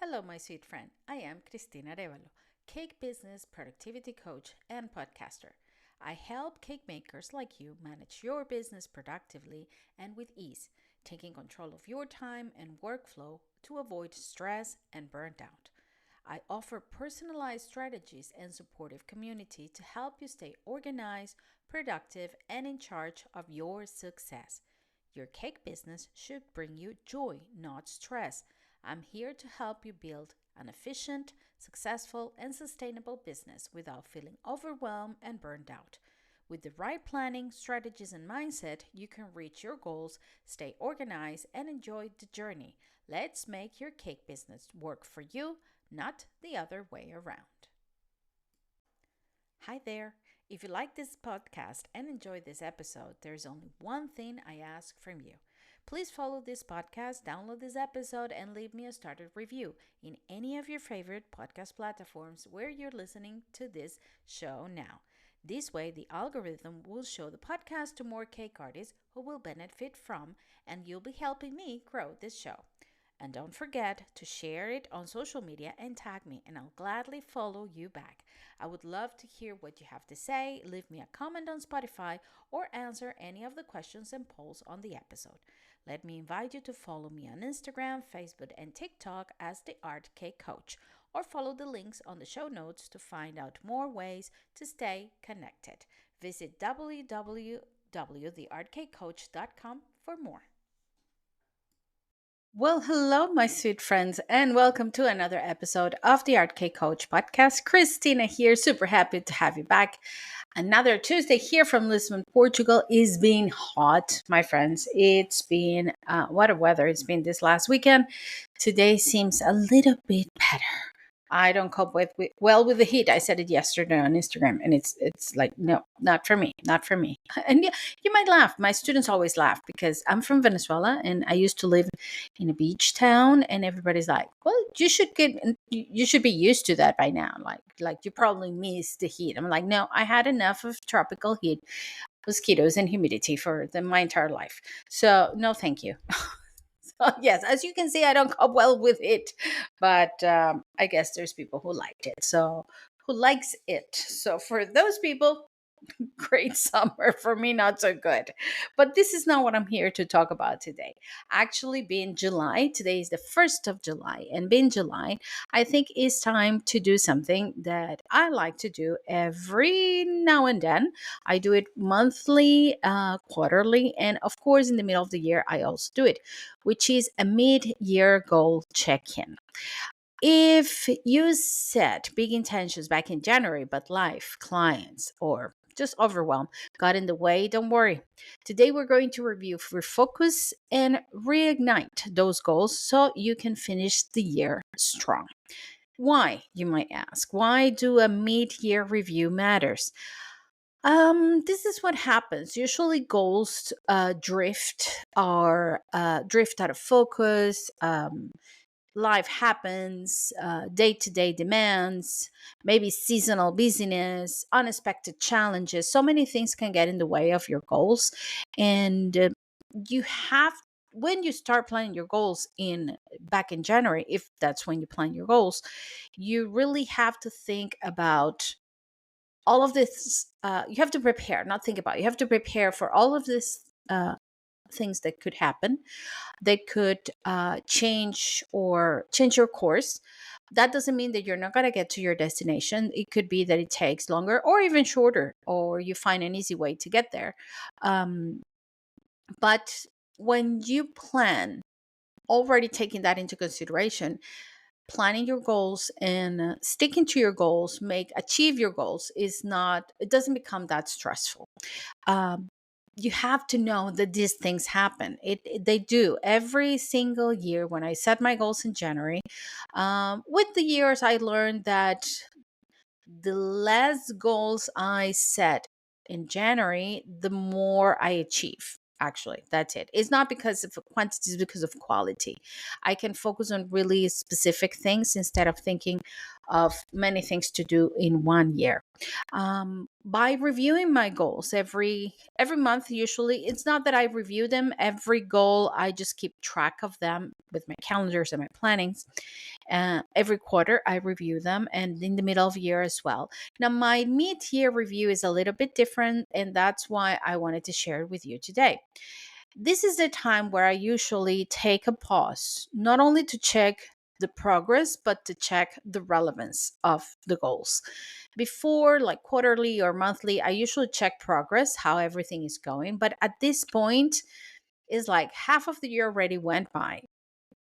Hello, my sweet friend. I am Cristina Arevalo, cake business productivity coach and podcaster. I help cake makers like you manage your business productively and with ease, taking control of your time and workflow to avoid stress and burnt out. I offer personalized strategies and supportive community to help you stay organized, productive, and in charge of your success. Your cake business should bring you joy, not stress. I'm here to help you build an efficient, successful, and sustainable business without feeling overwhelmed and burned out. With the right planning, strategies, and mindset, you can reach your goals, stay organized, and enjoy the journey. Let's make your cake business work for you, not the other way around. Hi there. If you like this podcast and enjoy this episode, there's only one thing I ask from you. Please follow this podcast, download this episode, and leave me a started review in any of your favorite podcast platforms where you're listening to this show now. This way, the algorithm will show the podcast to more cake artists who will benefit from, and you'll be helping me grow this show. And don't forget to share it on social media and tag me, and I'll gladly follow you back. I would love to hear what you have to say. Leave me a comment on Spotify or answer any of the questions and polls on the episode. Let me invite you to follow me on Instagram, Facebook, and TikTok as the Art Cake Coach, or follow the links on the show notes to find out more ways to stay connected. Visit www.theartcakecoach.com for more. Well, hello, my sweet friends, and welcome to another episode of the Art Cake Coach podcast. Christina here, super happy to have you back. Another Tuesday here from Lisbon, Portugal is being hot, my friends. It's been, what a weather it's been this last weekend. Today seems a little bit better. I don't cope well with the heat. I said it yesterday on Instagram, and it's like, no, not for me, not for me. And yeah, you might laugh. My students always laugh because I'm from Venezuela and I used to live in a beach town, and everybody's like, well, you should be used to that by now. Like you probably miss the heat. I'm like, no, I had enough of tropical heat, mosquitoes, and humidity for my entire life. So no, thank you. Yes, as you can see, I don't cope well with it, but I guess there's people who liked it. So who likes it? So for those people, great summer. For me, not so good. But this is not what I'm here to talk about today. Actually, being July, today is the 1st of July, and being July, I think it's time to do something that I like to do every now and then. I do it monthly, quarterly, and of course, in the middle of the year, I also do it, which is a mid-year goal check-in. If you set big intentions back in January, but life, clients, or just overwhelm got in the way, don't worry. Today we're going to review Refocus and Reignite those goals so you can finish the year strong. Why, you might ask? Why do a mid-year review matters? This is what happens. Usually goals drift out of focus. Life happens, day to day demands, maybe seasonal busyness, unexpected challenges. So many things can get in the way of your goals. And you have, when you start planning your goals back in January, if that's when you plan your goals, you really have to think about all of this. You have to prepare, not think about, you have to prepare for all of this. Things that could happen that could change your course. That doesn't mean that you're not going to get to your destination. It could be that it takes longer or even shorter, or you find an easy way to get there. But when you plan, already taking that into consideration, planning your goals and sticking to your goals, achieve your goals, it doesn't become that stressful. You have to know that these things happen. They do every single year. When I set my goals in January, with the years, I learned that the less goals I set in January, the more I achieve. Actually, that's it. It's not because of quantity, it's because of quality. I can focus on really specific things instead of thinking of many things to do in one year. By reviewing my goals every month, usually it's not that I review them every goal. I just keep track of them with my calendars and my plannings. Every quarter, I review them, and in the middle of year as well. Now, my mid-year review is a little bit different, and that's why I wanted to share it with you today. This is the time where I usually take a pause, not only to check the progress, but to check the relevance of the goals. Before, like quarterly or monthly, I usually check progress, how everything is going. But at this point, it's like half of the year already went by.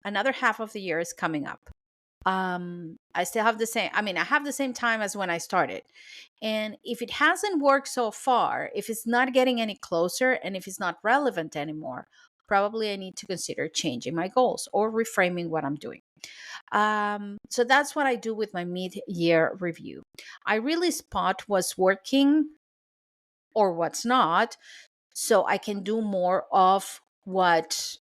Another half of the year is coming up. I still have the same, I have the same time as when I started. And if it hasn't worked so far, if it's not getting any closer, and if it's not relevant anymore, probably I need to consider changing my goals or reframing what I'm doing. So that's what I do with my mid-year review. I really spot what's working or what's not, so I can do more of what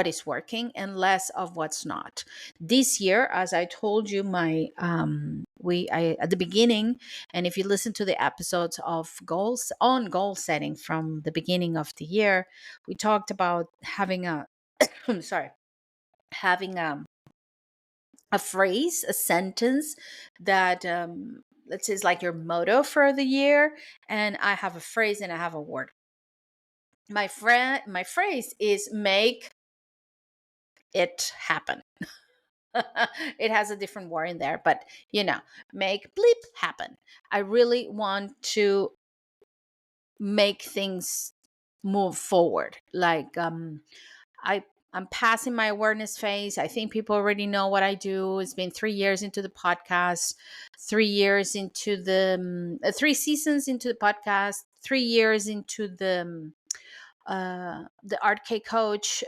is working and less of what's not. This year, as I told you, my we I at the beginning, and if you listen to the episodes of goal setting from the beginning of the year, we talked about having a I'm sorry, having a phrase, a sentence that let's say is like your motto for the year. And I have a phrase and I have a word. My phrase is make it happen. It has a different word in there, but make bleep happen. I really want to make things move forward. Like I I'm passing my awareness phase. I think people already know what I do. It's been 3 years into the podcast, 3 years into the 3 seasons into the podcast, 3 years into the art cake coach.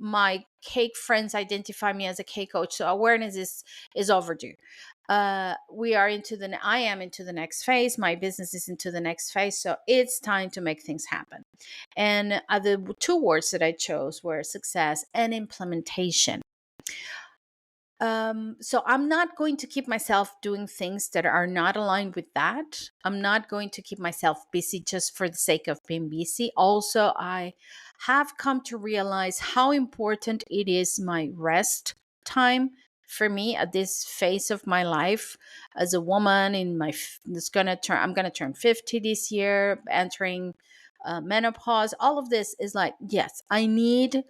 My cake friends identify me as a cake coach, so awareness is overdue. I am into the next phase. My business is into the next phase, so it's time to make things happen. And the two words that I chose were success and implementation. So I'm not going to keep myself doing things that are not aligned with that. I'm not going to keep myself busy just for the sake of being busy. Also, I have come to realize how important it is my rest time for me at this phase of my life as a woman I'm gonna turn 50 this year, entering menopause. All of this is like, yes, I need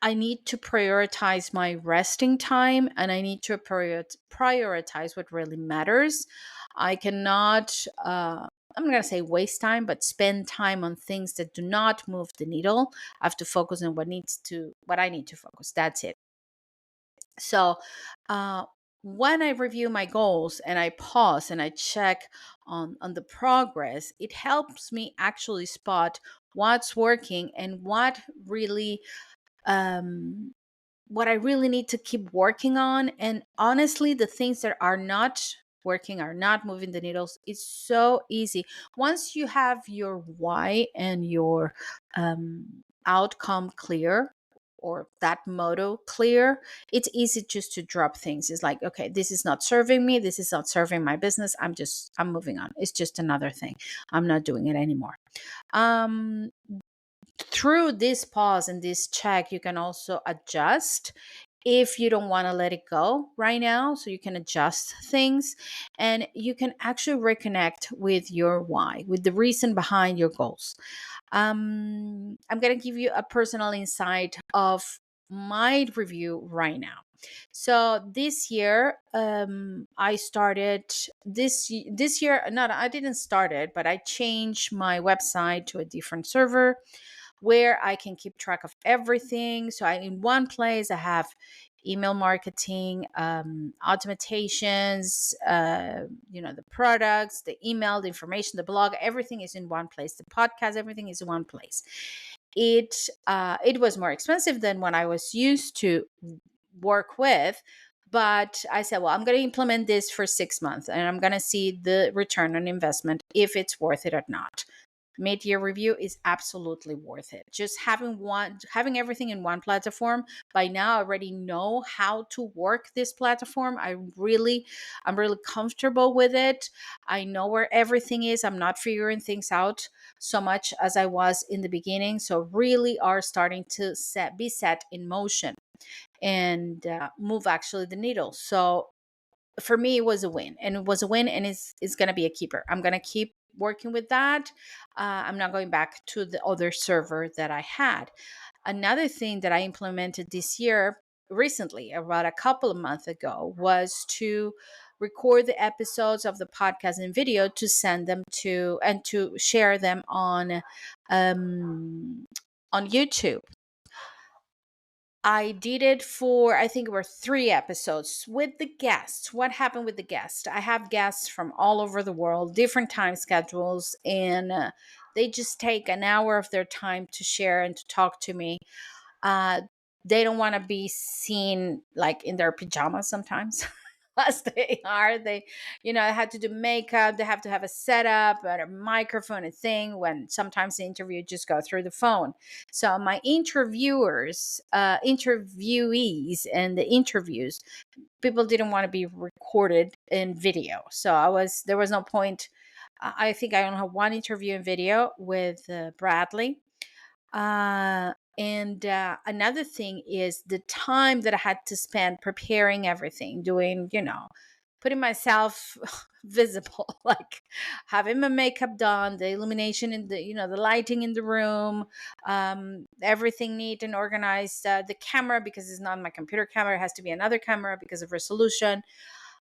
to prioritize my resting time, and I need to prioritize what really matters. I cannot, I'm not going to say waste time, but spend time on things that do not move the needle. I have to focus on what I need to focus. That's it. So, uh, when I review my goals and I pause and I check on the progress, it helps me actually spot what's working and um, what I really need to keep working on. And honestly, the things that are not working, are not moving the needles, it's so easy. Once you have your why and your outcome clear, or that motto clear, it's easy just to drop things. It's like, okay, this is not serving me, this is not serving my business, I'm moving on. It's just another thing. I'm not doing it anymore. um Through this pause and this check, you can also adjust if you don't want to let it go right now. So you can adjust things, and you can actually reconnect with your why, with the reason behind your goals. I'm going to give you a personal insight of my review right now. So this year, I started this year. Not I didn't start it, but I changed my website to a different server where I can keep track of everything. So in one place, I have email marketing, automatations, the products, the email, the information, the blog, everything is in one place. The podcast, everything is in one place. It was more expensive than what I was used to work with. But I said, well, I'm going to implement this for 6 months and I'm going to see the return on investment, if it's worth it or not. mid-year review is absolutely worth it. Just having everything in one platform. By now I already know how to work this platform. I'm really comfortable with it. I know where everything is. I'm not figuring things out so much as I was in the beginning. So really are starting to be set in motion and move actually the needle. So for me, it was a win, and it was a win, and it's going to be a keeper. I'm going to keep working with that. I'm not going back to the other server that I had. Another thing that I implemented this year recently, about a couple of months ago, was to record the episodes of the podcast in video to send them to and to share them on YouTube. I did it for, I think it were 3 episodes with the guests. What happened with the guests? I have guests from all over the world, different time schedules, and they just take an hour of their time to share and to talk to me. They don't want to be seen like in their pajamas sometimes. As they are, they had to do makeup, they have to have a setup and a microphone, a thing, when sometimes the interview just go through the phone. So my interviewees and the interviews, people didn't want to be recorded in video. So there was no point. I think I only have one interview in video with Bradley. And another thing is the time that I had to spend preparing everything, doing, putting myself visible, like having my makeup done, the illumination in the, the lighting in the room, everything neat and organized, the camera, because it's not my computer camera, it has to be another camera because of resolution.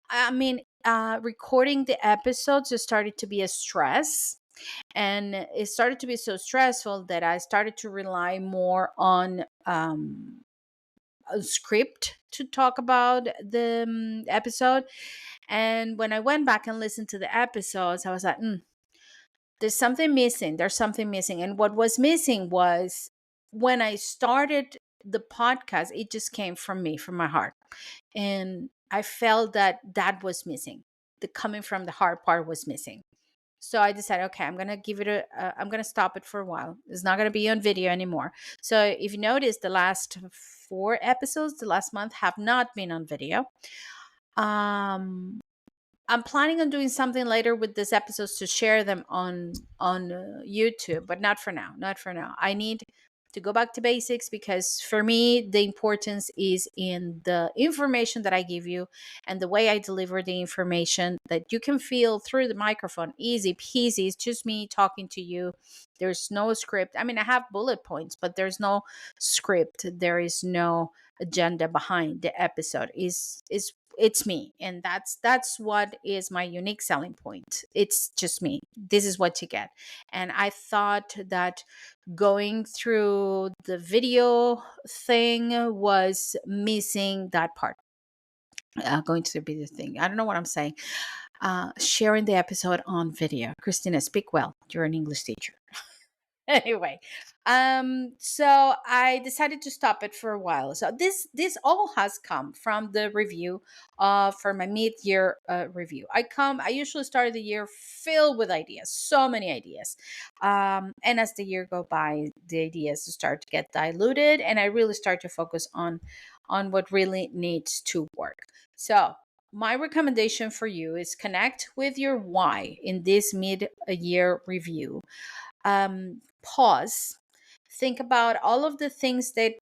I mean, recording the episodes just started to be a stress. And it started to be so stressful that I started to rely more on a script to talk about the episode. And when I went back and listened to the episodes, I was like, there's something missing. There's something missing. And what was missing was when I started the podcast, it just came from me, from my heart. And I felt that was missing. The coming from the heart part was missing. So I decided, okay, I'm going to give it I'm going to stop it for a while. It's not going to be on video anymore. So if you notice, the last 4 episodes, the last month, have not been on video. I'm planning on doing something later with these episodes to share them on YouTube, but not for now. Not for now. I need to go back to basics, because for me, the importance is in the information that I give you and the way I deliver the information that you can feel through the microphone. Easy peasy. It's just me talking to you. There's no script. I mean, I have bullet points, but there's no script. There is no agenda behind the episode. It's me, and that's what is my unique selling point. It's just me. This is what you get. And I thought that going through the video thing was missing that part. Going to be the thing. I don't know what I'm saying. Sharing the episode on video. Christina, speak well. You're an English teacher. Anyway, so I decided to stop it for a while. So this all has come from the review for my mid-year review. I usually start the year filled with ideas, so many ideas, and as the year go by, the ideas start to get diluted, and I really start to focus on what really needs to work. So my recommendation for you is connect with your why in this mid-year review. Pause, think about all of the things that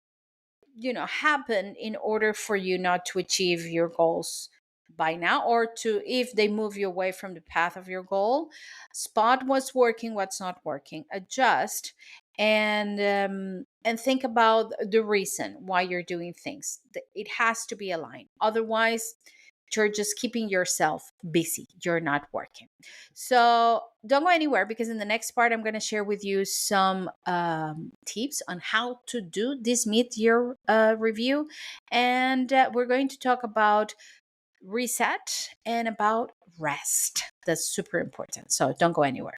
happen in order for you not to achieve your goals by now, or to, if they move you away from the path of your goal. Spot what's working, what's not working, adjust, and think about the reason why you're doing things. It has to be aligned, otherwise you're just keeping yourself busy. You're not working. So don't go anywhere, because in the next part, I'm going to share with you some tips on how to do this mid-year review. And we're going to talk about reset and about rest. That's super important. So don't go anywhere.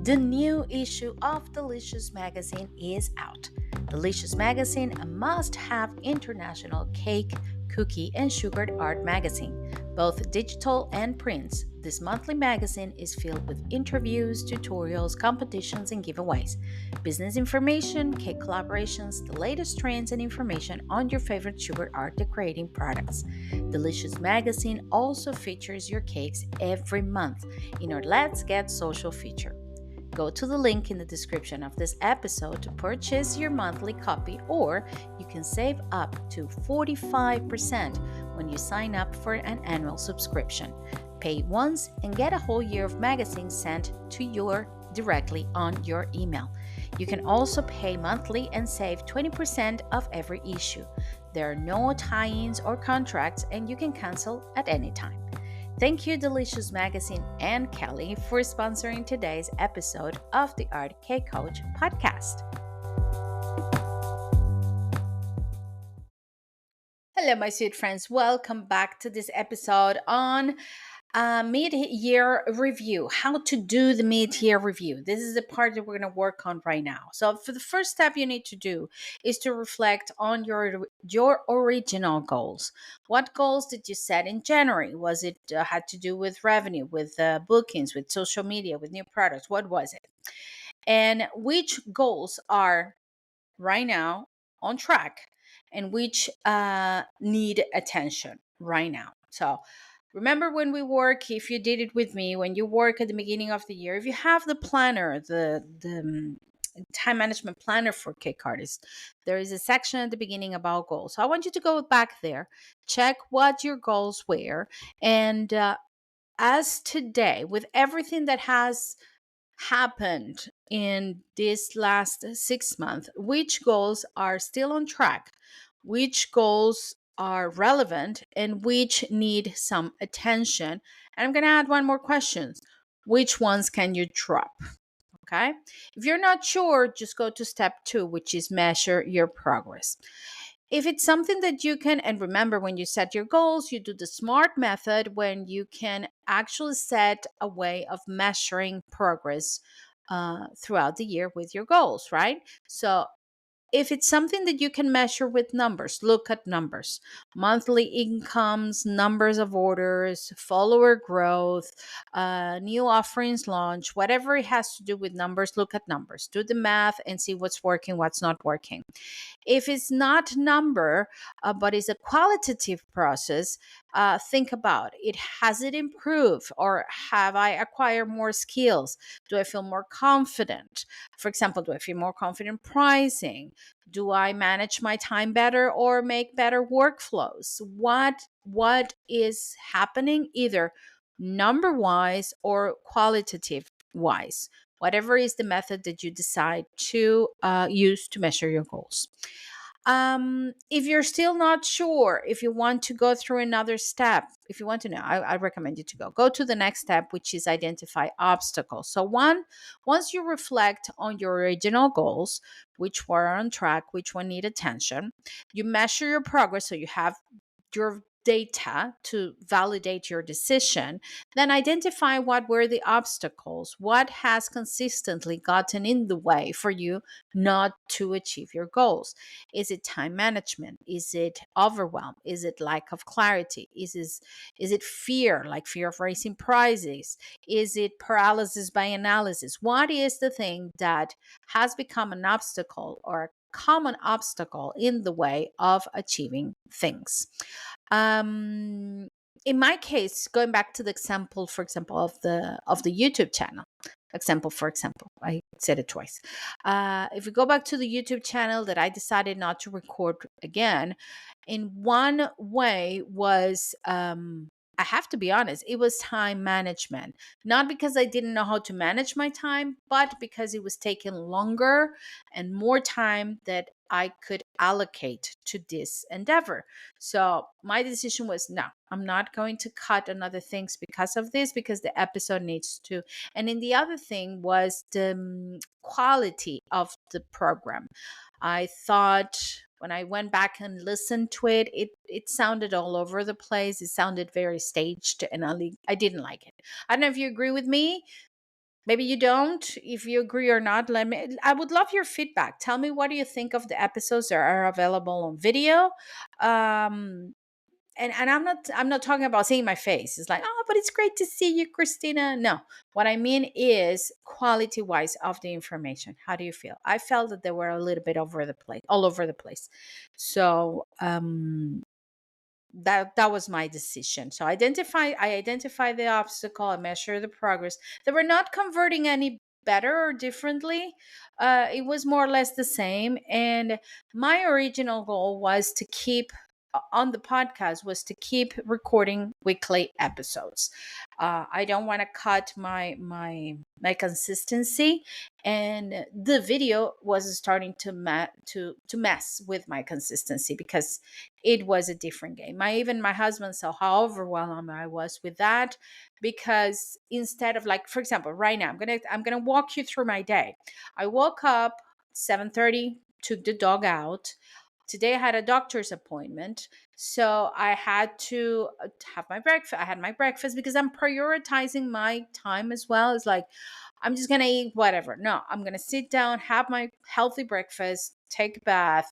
The new issue of Delicious Magazine is out. Delicious Magazine, a must-have international cake, cookie, and sugared art magazine, both digital and prints. This monthly magazine is filled with interviews, tutorials, competitions, and giveaways, business information, cake collaborations, the latest trends, and information on your favorite sugar art decorating products. Delicious Magazine also features your cakes every month in our Let's Get Social feature. Go to the link in the description of this episode to purchase your monthly copy, or you can save up to 45% when you sign up for an annual subscription. Pay once and get a whole year of magazines sent to your directly on your email. You can also pay monthly and save 20% of every issue. There are no tie-ins or contracts, and you can cancel at any time. Thank you, Delicious Magazine and Kelly, for sponsoring today's episode of the Art K Coach podcast. Hello, my sweet friends. Welcome back to this episode on mid-year review. How to do the mid-year review. This is the part that we're going to work on right now. So for the first step you need to do is to reflect on your original goals. What goals did you set in January? Was it had to do with revenue, with bookings, with social media, with new products? What was it? And which goals are right now on track and which need attention right now? So remember when we work, if you did it with me, when you work at the beginning of the year, if you have the planner, the time management planner for cake artists, there is a section at the beginning about goals. So I want you to go back there, check what your goals were, and as today, with everything that has happened in this last 6 months, which goals are still on track, which goals are relevant, and which need some attention. And I'm going to add one more question. Which ones can you drop? Okay. If you're not sure, just go to step 2, which is measure your progress. If it's something that you can, and remember, when you set your goals, you do the SMART method when you can actually set a way of measuring progress throughout the year with your goals, right? So if it's something that you can measure with numbers, look at numbers, monthly incomes, numbers of orders, follower growth, new offerings launch, whatever it has to do with numbers, look at numbers, do the math and see what's working, what's not working. If it's not number, but it's a qualitative process, think about it. Has it improved, or have I acquired more skills? Do I feel more confident? For example, do I feel more confident pricing? Do I manage my time better or make better workflows? What is happening, either number wise or qualitative wise? Whatever is the method that you decide to use to measure your goals. If you're still not sure, if you want to go through another step, if you want to know, I recommend you to go to the next step, which is identify obstacles. So once you reflect on your original goals, which were on track, which one need attention, you measure your progress, so you have your data to validate your decision, then identify what were the obstacles, what has consistently gotten in the way for you not to achieve your goals. Is it time management? Is it overwhelm? Is it lack of clarity? Is it fear, like fear of raising prices? Is it paralysis by analysis? What is the thing that has become an obstacle or a common obstacle in the way of achieving things? In my case, going back to the example, for example, of the YouTube channel, for example, I said it twice. If we go back to the YouTube channel that I decided not to record again, in one way was, I have to be honest, it was time management. Not because I didn't know how to manage my time, but because it was taking longer and more time that I could allocate to this endeavor. So my decision was, no, I'm not going to cut on other things because of this, because the episode needs to. And then the other thing was the quality of the program. I thought, when I went back and listened to it, it sounded all over the place. It sounded very staged, and I didn't like it. I don't know if you agree with me. Maybe you don't. If you agree or not, let me. I would love your feedback. Tell me, what do you think of the episodes that are available on video? Um, and I'm not talking about seeing my face. It's like, oh, but it's great to see you, Christina. No, what I mean is quality wise of the information. How do you feel? I felt that they were a little bit all over the place. So that was my decision. So I identify the obstacle, I measure the progress. They were not converting any better or differently. It was more or less the same. And my original goal was to keep on the podcast was to keep recording weekly episodes. I don't want to cut my consistency, and the video was starting to mess with my consistency because it was a different game. Even my husband saw how overwhelmed I was with that, because instead of, like, for example, right now I'm gonna walk you through my day. I woke up 7:30, took the dog out. Today I had a doctor's appointment, so I had to have my breakfast. I had my breakfast because I'm prioritizing my time as well. It's like, I'm just gonna eat whatever. No, I'm gonna sit down, have my healthy breakfast, take a bath,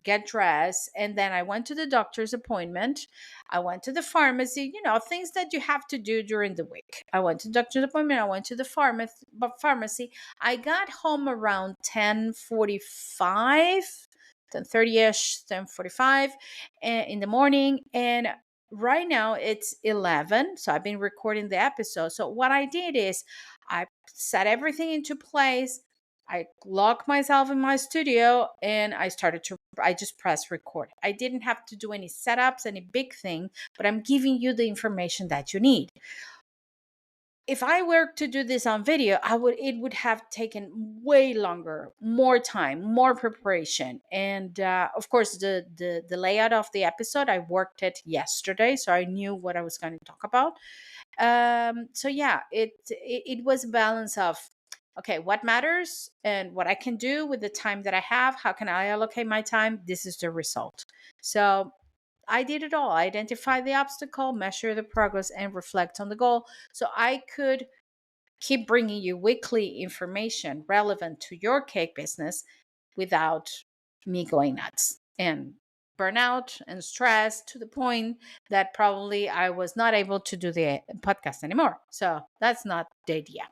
get dressed, and then I went to the doctor's appointment. I went to the pharmacy. Things that you have to do during the week. I went to the doctor's appointment. I went to the pharmacy. I got home around 10:45. 10:30ish, 10:45 in the morning. And right now it's 11. So I've been recording the episode. So what I did is I set everything into place. I locked myself in my studio and I just pressed record. I didn't have to do any setups, any big thing, but I'm giving you the information that you need. If I were to do this on video, it would have taken way longer, more time, more preparation. And of course, the layout of the episode, I worked it yesterday, so I knew what I was going to talk about. So yeah, it was a balance of, okay, what matters and what I can do with the time that I have. How can I allocate my time? This is the result. So I did it all. I identify the obstacle, measure the progress, and reflect on the goal, so I could keep bringing you weekly information relevant to your cake business without me going nuts and burnout and stress to the point that probably I was not able to do the podcast anymore. So that's not the idea.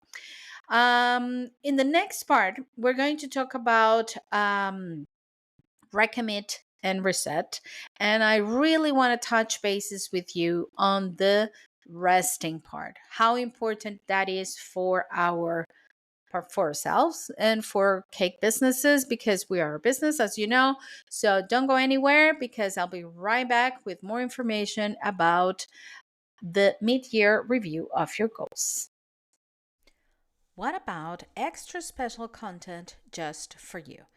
In the next part, we're going to talk about recommit and reset. And I really want to touch bases with you on the resting part, how important that is for ourselves and for cake businesses, because we are a business, as you know. So don't go anywhere, because I'll be right back with more information about the mid-year review of your goals. What about extra special content just for you?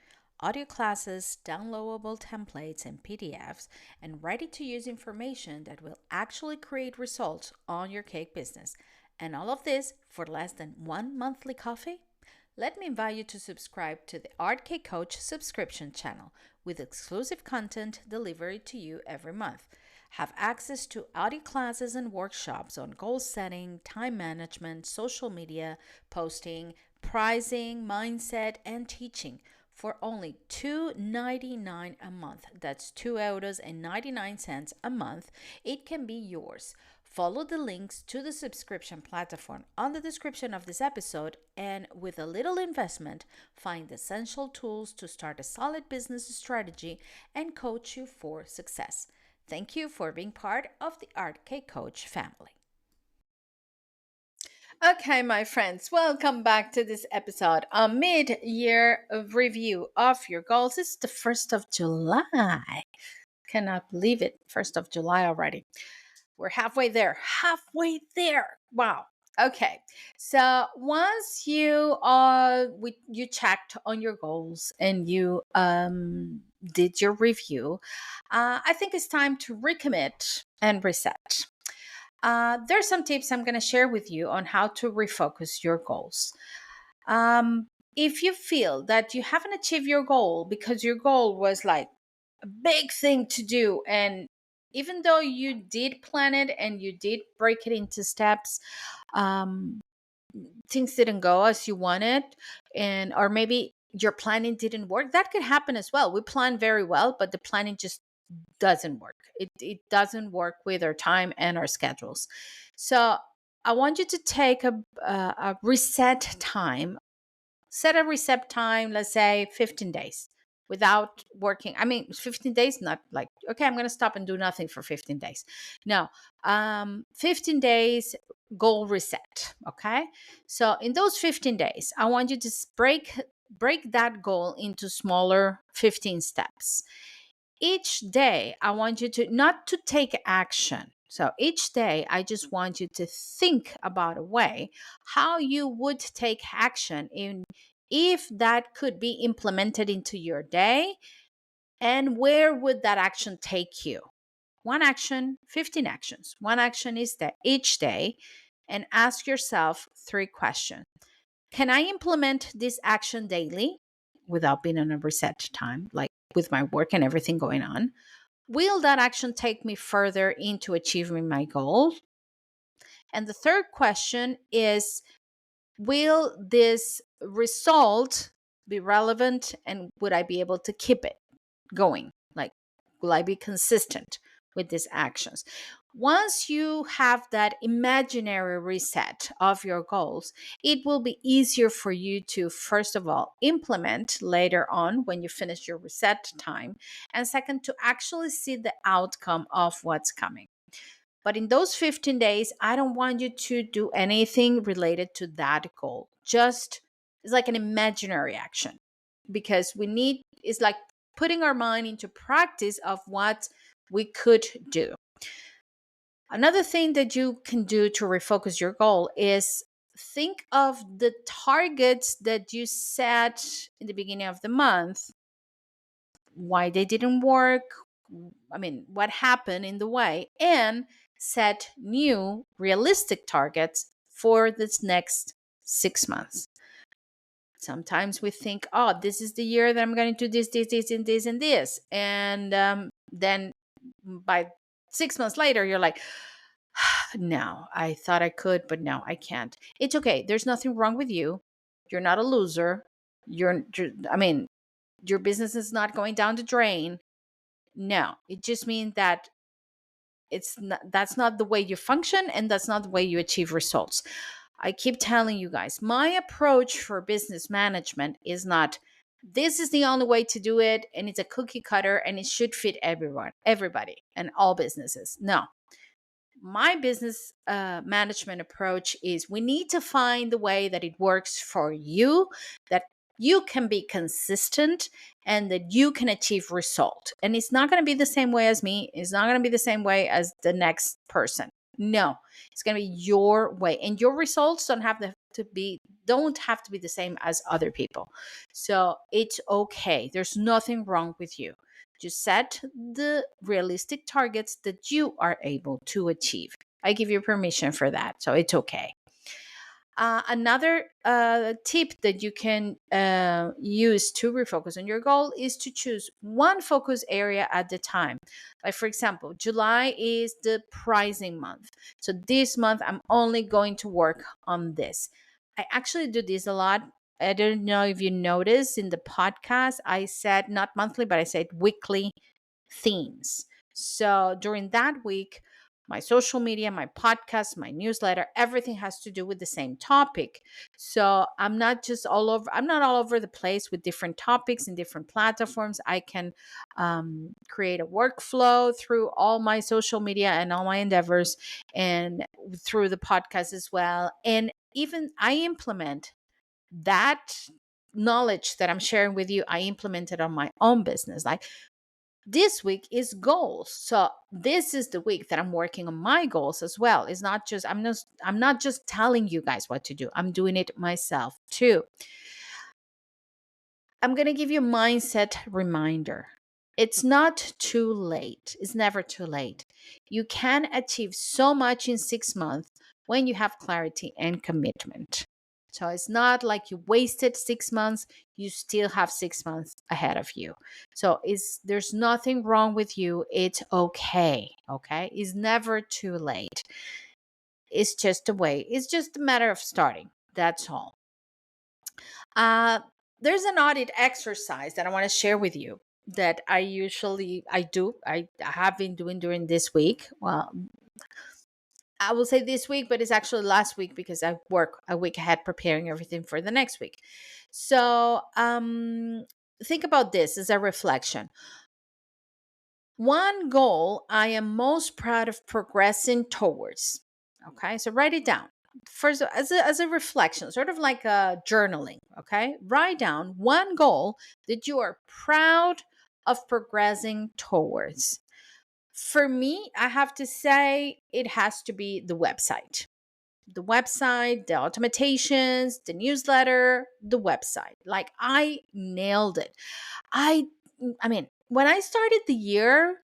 Audio classes, downloadable templates and PDFs, and ready to use information that will actually create results on your cake business. And all of this for less than one monthly coffee? Let me invite you to subscribe to the Art Cake Coach subscription channel with exclusive content delivered to you every month. Have access to audio classes and workshops on goal setting, time management, social media, posting, pricing, mindset, and teaching for only $2.99 a month. That's $2.99 a month. It can be yours. Follow the links to the subscription platform on the description of this episode, and with a little investment, find essential tools to start a solid business strategy and coach you for success. Thank you for being part of the Art Cake Coach family. Okay, my friends, welcome back to this episode, a mid-year review of your goals. It's the 1st of July. Cannot believe it. 1st of July already. We're halfway there. Halfway there. Wow. Okay. So once you checked on your goals and you did your review, I think it's time to recommit and reset. There's some tips I'm going to share with you on how to refocus your goals. If you feel that you haven't achieved your goal because your goal was like a big thing to do, and even though you did plan it and you did break it into steps, things didn't go as you wanted, or maybe your planning didn't work. That could happen as well. We plan very well, but the planning just doesn't work. It doesn't work with our time and our schedules. So I want you to take a reset time. Set a reset time, let's say 15 days without working. I mean, 15 days, not like, okay, I'm going to stop and do nothing for 15 days. No, 15 days goal reset. Okay. So in those 15 days, I want you to break that goal into smaller 15 steps. Each day, I want you to not to take action. So each day, I just want you to think about a way how you would take action in if that could be implemented into your day, and where would that action take you. One action, 15 actions. One action is that each day, and ask yourself 3 questions. Can I implement this action daily without being on a reset time, like with my work and everything going on? Will that action take me further into achieving my goal? And the third question is, will this result be relevant, and would I be able to keep it going? Like, will I be consistent with these actions? Once you have that imaginary reset of your goals, it will be easier for you to, first of all, implement later on when you finish your reset time, and second, to actually see the outcome of what's coming. But in those 15 days, I don't want you to do anything related to that goal. Just, it's like an imaginary action, because it's like putting our mind into practice of what we could do. Another thing that you can do to refocus your goal is think of the targets that you set in the beginning of the month, why they didn't work, I mean, what happened in the way, and set new realistic targets for this next 6 months. Sometimes we think, oh, this is the year that I'm going to do this, and this, and this. And then by 6 months later, you're like, no, I thought I could, but no, I can't. It's okay. There's nothing wrong with you. You're not a loser. I mean, your business is not going down the drain. No, it just means that that's not the way you function, and that's not the way you achieve results. I keep telling you guys, my approach for business management is not, this is the only way to do it, and it's a cookie cutter, and it should fit everybody and all businesses. No, my business management approach is, we need to find the way that it works for you, that you can be consistent, and that you can achieve result. And it's not going to be the same way as me. It's not going to be the same way as the next person. No, it's going to be your way, and your results don't have to be the same as other people. So it's okay. There's nothing wrong with you. Just set the realistic targets that you are able to achieve. I give you permission for that, so it's okay. Another tip that you can use to refocus on your goal is to choose one focus area at the time. Like, for example, July is the pricing month. So this month, I'm only going to work on this. I actually do this a lot. I don't know if you noticed in the podcast, I said not monthly, but I said weekly themes. So during that week, my social media, my podcast, my newsletter, everything has to do with the same topic. So I'm not all over the place with different topics in different platforms. I can create a workflow through all my social media and all my endeavors, and through the podcast as well. And even I implement that knowledge that I'm sharing with you, I implemented on my own business. Like, this week is goals. So this is the week that I'm working on my goals as well. It's not just, I'm not just telling you guys what to do. I'm doing it myself too. I'm going to give you a mindset reminder. It's not too late. It's never too late. You can achieve so much in 6 months when you have clarity and commitment. So it's not like you wasted 6 months, you still have 6 months ahead of you. So there's nothing wrong with you. It's okay. Okay. It's never too late. It's just it's just a matter of starting. That's all. There's an audit exercise that I want to share with you. that I have been doing during this week. Well, I will say this week, but it's actually last week because I work a week ahead preparing everything for the next week. So think about this as a reflection. One goal I am most proud of progressing towards. Okay, so write it down. First, as a reflection, sort of like a journaling. Okay, write down one goal that you are proud of progressing towards. For me, I have to say it has to be the website. The website, the automatations, the newsletter, the website. Like I nailed it. I I mean, when I started the year,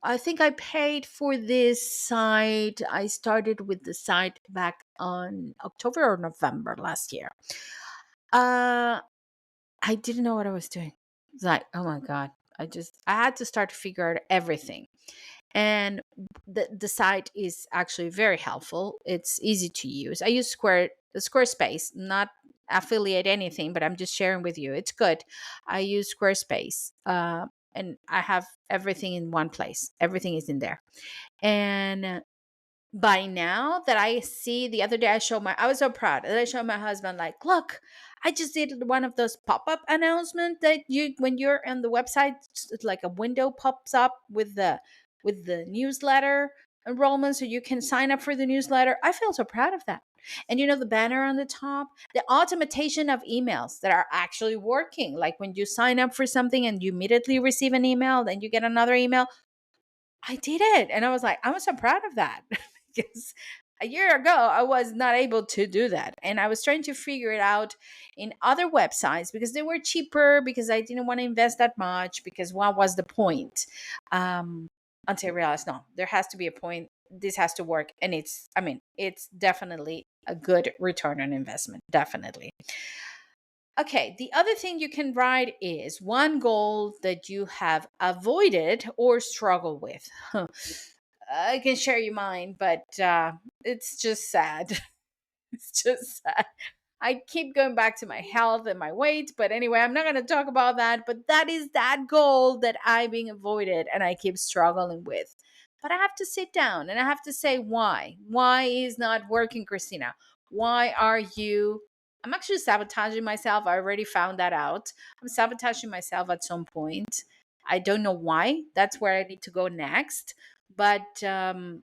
I think I paid for this site. I started with the site back on October or November last year. Uh I didn't know what I was doing. It's like, oh my God. I had to start to figure out everything. And the site is actually very helpful. It's easy to use. I use Squarespace, not affiliate anything, but I'm just sharing with you. It's good. I use Squarespace, and I have everything in one place. Everything is in there. And by now that I see, the other day I was so proud that I showed my husband, like, look, I just did one of those pop-up announcements that when you're on the website, it's like a window pops up with the newsletter enrollment, so you can sign up for the newsletter. I feel so proud of that. And the banner on the top, the automation of emails that are actually working, like when you sign up for something and you immediately receive an email, then you get another email. I did it. And I was like, I'm so proud of that because a year ago, I was not able to do that. And I was trying to figure it out in other websites because they were cheaper, because I didn't want to invest that much, because what was the point? Um, until I realized, no, there has to be a point. This has to work. And it's definitely a good return on investment. Definitely. Okay, the other thing you can write is one goal that you have avoided or struggled with. I can share you mine, but it's just sad. It's just sad. I keep going back to my health and my weight, but anyway, I'm not going to talk about that. But that is that goal that I being avoided and I keep struggling with. But I have to sit down and I have to say why. Why is not working, Christina? Why are you? I'm actually sabotaging myself. I already found that out. I'm sabotaging myself at some point. I don't know why. That's where I need to go next. But I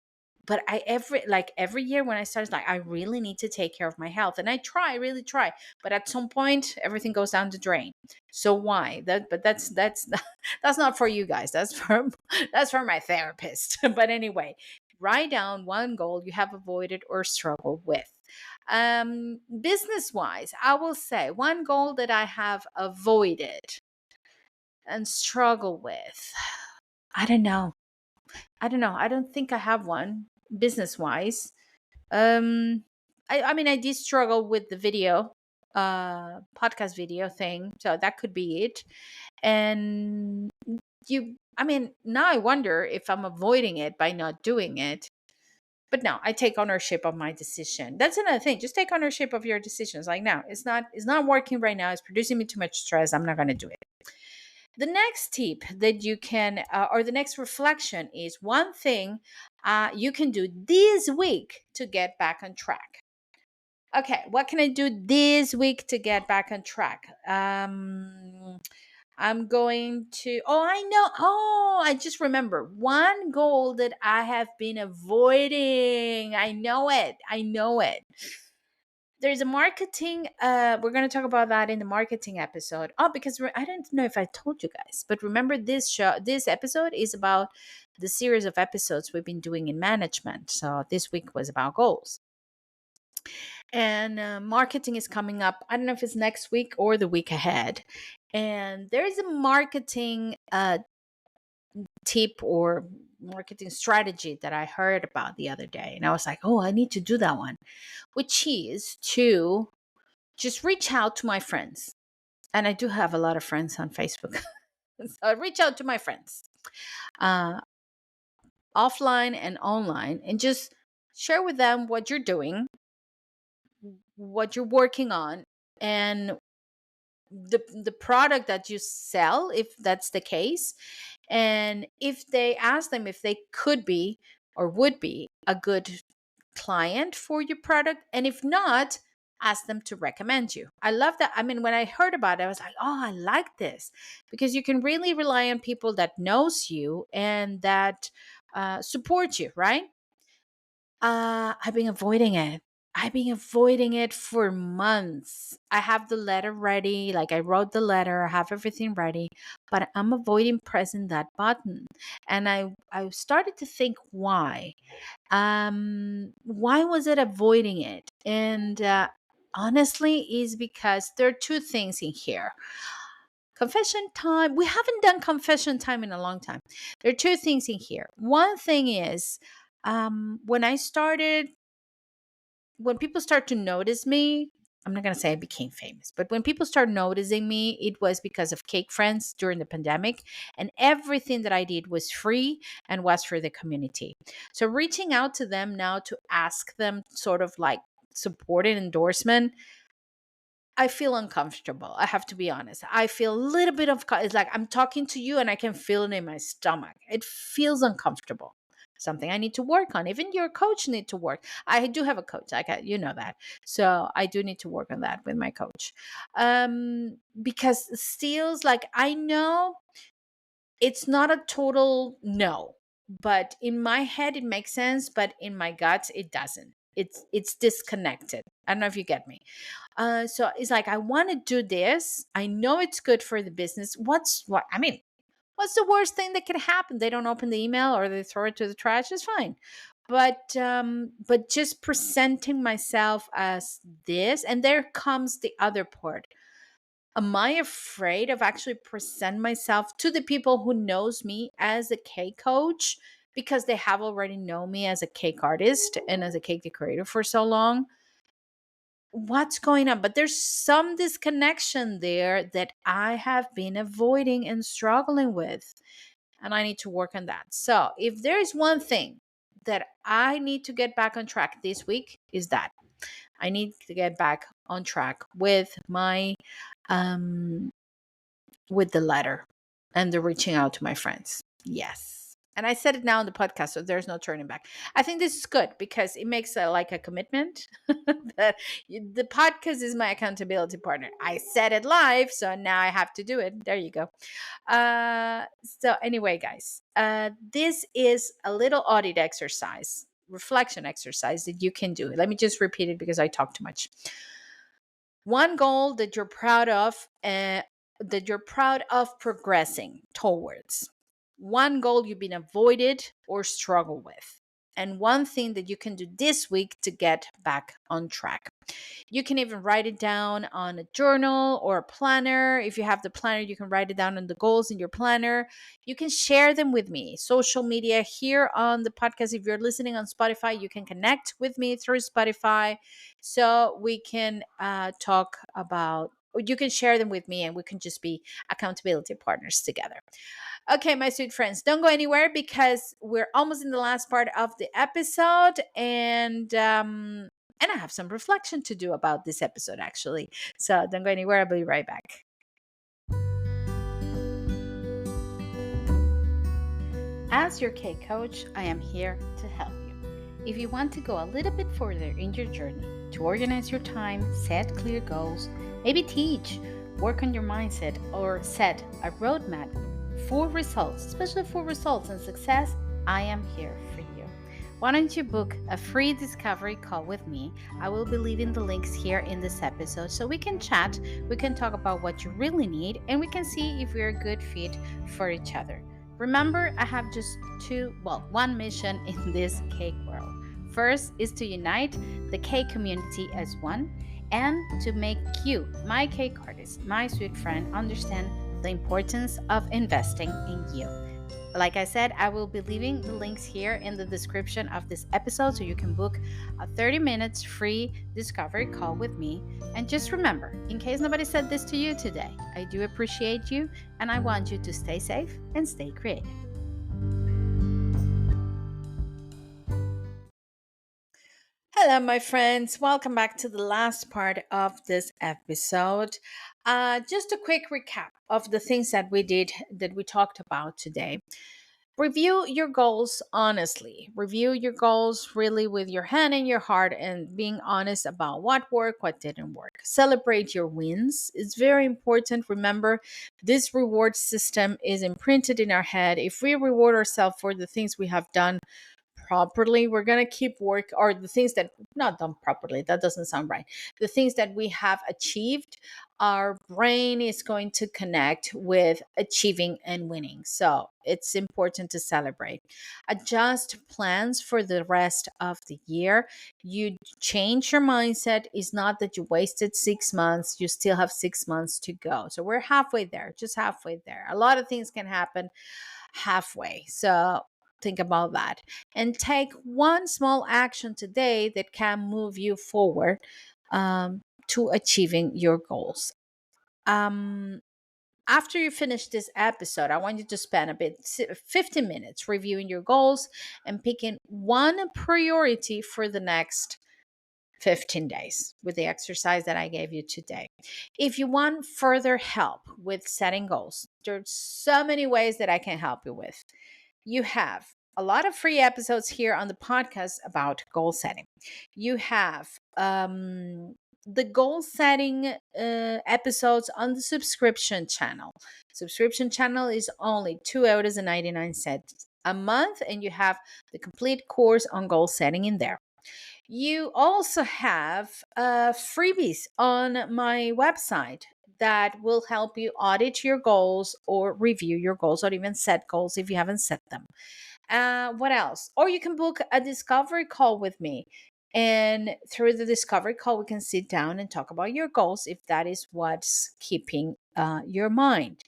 every year when I started, like, I really need to take care of my health, and I really try, but at some point everything goes down the drain. So why that? But that's not for you guys. That's for that's for my therapist. But anyway, write down one goal you have avoided or struggled with. Business wise, I will say one goal that I have avoided and struggle with. I don't know. I don't think I have one business wise. Um, I did struggle with the video, podcast video thing, so that could be it. And now I wonder if I'm avoiding it by not doing it. But no, I take ownership of my decision. That's another thing. Just take ownership of your decisions. Like, no, it's not working right now. It's producing me too much stress. I'm not going to do it. The next tip that you can, or the next reflection, is one thing you can do this week to get back on track. Okay, what can I do this week to get back on track? I'm going to, oh, I know. Oh, I just remember one goal that I have been avoiding. I know it. I know it. There's a marketing, we're going to talk about that in the marketing episode. Oh, because I don't know if I told you guys, but remember, this episode is about the series of episodes we've been doing in management. So this week was about goals. And marketing is coming up. I don't know if it's next week or the week ahead. And there is a marketing tip or marketing strategy that I heard about the other day. And I was like, oh, I need to do that one, which is to just reach out to my friends. And I do have a lot of friends on Facebook. So I reach out to my friends, uh, offline and online, and just share with them what you're doing, what you're working on, and the product that you sell, if that's the case. And if they ask them if they could be or would be a good client for your product, and if not, ask them to recommend you. I love that. I mean, when I heard about it, I was like, oh, I like this, because you can really rely on people that knows you and that support you, right? I've been avoiding it. I've been avoiding it for months. I have the letter ready, like I wrote the letter, I have everything ready, but I'm avoiding pressing that button. And I started to think why. Why was it avoiding it? And honestly, is because there are two things in here. Confession time. We haven't done confession time in a long time. There are two things in here. One thing is, when I started, when people start to notice me, I'm not going to say I became famous, but when people start noticing me, it was because of Cake Friends during the pandemic. And everything that I did was free and was for the community. So reaching out to them now to ask them sort of like support and endorsement, I feel uncomfortable. I have to be honest. I feel a little bit of, it's like I'm talking to you and I can feel it in my stomach. It feels uncomfortable. Something I need to work on. Even your coach need to work. I do have a coach. You know that. So I do need to work on that with my coach. Because steals, like, I know it's not a total no, but in my head it makes sense, but in my guts it doesn't. It's disconnected. I don't know if you get me. So it's like, I want to do this. I know it's good for the business. What's the worst thing that could happen? They don't open the email or they throw it to the trash. It's fine. But just presenting myself as this, and there comes the other part. Am I afraid of actually present myself to the people who knows me as a cake coach, because they have already known me as a cake artist and as a cake decorator for so long? What's going on? But there's some disconnection there that I have been avoiding and struggling with, and I need to work on that. So if there is one thing that I need to get back on track this week, is that I need to get back on track with my um with the letter and the reaching out to my friends. Yes. And I said it now in the podcast, so there's no turning back. I think this is good because it makes like a commitment that the podcast is my accountability partner. I said it live, so now I have to do it. There you go. So anyway, guys, this is a little audit exercise, reflection exercise that you can do. Let me just repeat it because I talk too much. One goal that you're proud of, progressing towards. One goal you've been avoided or struggle with. And one thing that you can do this week to get back on track. You can even write it down on a journal or a planner. If you have the planner, you can write it down on the goals in your planner. You can share them with me. Social media here on the podcast. If you're listening on Spotify, you can connect with me through Spotify, so we can talk about, or you can share them with me and we can just be accountability partners together. Okay, my sweet friends, don't go anywhere because we're almost in the last part of the episode, and I have some reflection to do about this episode, actually. So don't go anywhere. I'll be right back. As your cake coach, I am here to help you. If you want to go a little bit further in your journey to organize your time, set clear goals, maybe teach, work on your mindset, or set a roadmap for results, especially for results and success, I am here for you. Why don't you book a free discovery call with me? I will be leaving the links here in this episode so we can chat, we can talk about what you really need, and we can see if we're a good fit for each other. Remember, I have just one mission in this cake world. First is to unite the cake community as one, and to make you, my cake artist, my sweet friend, understand the importance of investing in you. Like I said, I will be leaving the links here in the description of this episode so you can book a 30 minutes free discovery call with me. And just remember, in case nobody said this to you today, I do appreciate you and I want you to stay safe and stay creative. Hello, my friends. Welcome back to the last part of this episode. Just a quick recap of the things that we did, that we talked about today. Review your goals honestly. Review your goals really with your hand in your heart and being honest about what worked, what didn't work. Celebrate your wins. It's very important. Remember, this reward system is imprinted in our head. If we reward ourselves for the things we have done properly, we're going to keep work, or the things that not done properly, that doesn't sound right, the things that we have achieved, our brain is going to connect with achieving and winning. So it's important to celebrate. Adjust plans for the rest of the year. You change your mindset. It's not that you wasted 6 months, you still have 6 months to go. So we're halfway there, just halfway there. A lot of things can happen halfway. So think about that and take one small action today that can move you forward to achieving your goals. Um, After you finish this episode, I want you to spend 15 minutes reviewing your goals and picking one priority for the next 15 days with the exercise that I gave you today. If you want further help with setting goals, there's so many ways that I can help you with. You have a lot of free episodes here on the podcast about goal setting. You have the goal setting episodes on the subscription channel. Subscription channel is only €2.99 a month, and you have the complete course on goal setting in there. You also have freebies on my website that will help you audit your goals or review your goals or even set goals if you haven't set them. What else? Or you can book a discovery call with me. And through the discovery call, we can sit down and talk about your goals if that is what's keeping your mind.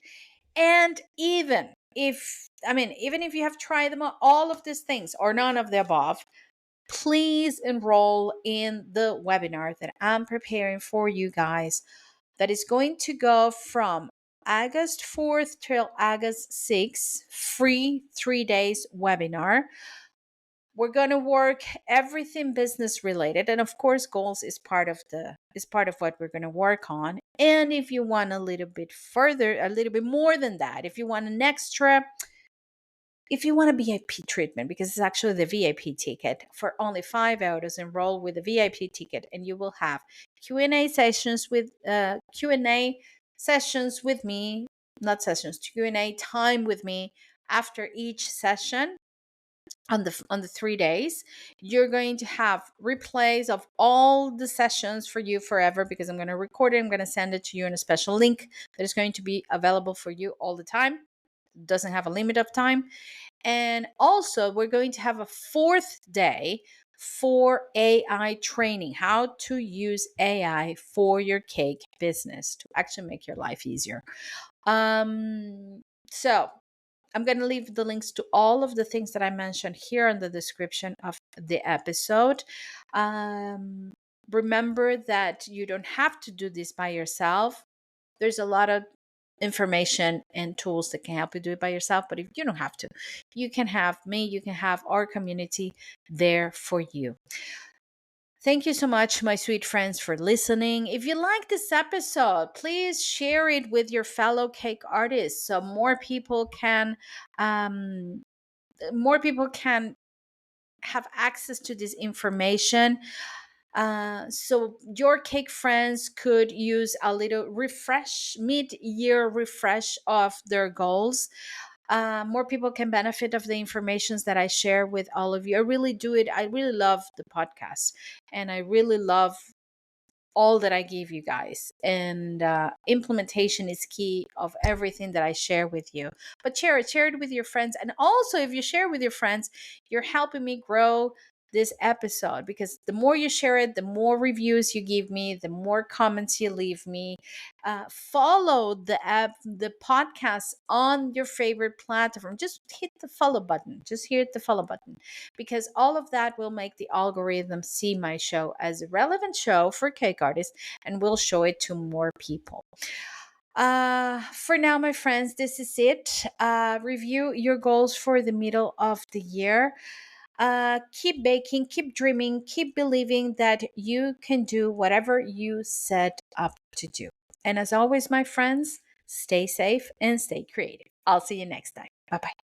And even if you have tried them all of these things or none of the above, please enroll in the webinar that I'm preparing for you guys, that is going to go from August 4th till August 6th, free 3 days webinar. We're going to work everything business related, and of course goals is part of what we're going to work on. And if you want a little bit further, a little bit more than that, if you want an extra, if you want a VIP treatment, because it's actually the VIP ticket, for only €5, enroll with the VIP ticket, and you will have Q&A sessions with Q&A sessions with me, not sessions, Q&A time with me after each session. On the 3 days, you're going to have replays of all the sessions for you forever, because I'm going to record it. I'm going to send it to you in a special link that is going to be available for you all the time. It doesn't have a limit of time. And also, we're going to have a 4th day for AI training, how to use AI for your cake business to actually make your life easier. So I'm going to leave the links to all of the things that I mentioned here in the description of the episode. Remember that you don't have to do this by yourself. There's a lot of information and tools that can help you do it by yourself, but if you don't have to, you can have me, you can have our community there for you. Thank you so much, my sweet friends, for listening. If you like this episode, please share it with your fellow cake artists so more people can have access to this information. So your cake friends could use a little mid-year refresh of their goals. More people can benefit of the informations that I share with all of you. I really love the podcast, and I really love all that I give you guys. And implementation is key of everything that I share with you. But share it with your friends. And also, if you share with your friends, you're helping me grow this episode, because the more you share it, the more reviews you give me, the more comments you leave me. Follow the podcast on your favorite platform. Just hit the follow button. Because all of that will make the algorithm see my show as a relevant show for cake artists, and will show it to more people. For now, my friends, this is it. Review your goals for the middle of the year. Keep baking, keep dreaming, keep believing that you can do whatever you set up to do. And as always, my friends, stay safe and stay creative. I'll see you next time. Bye bye.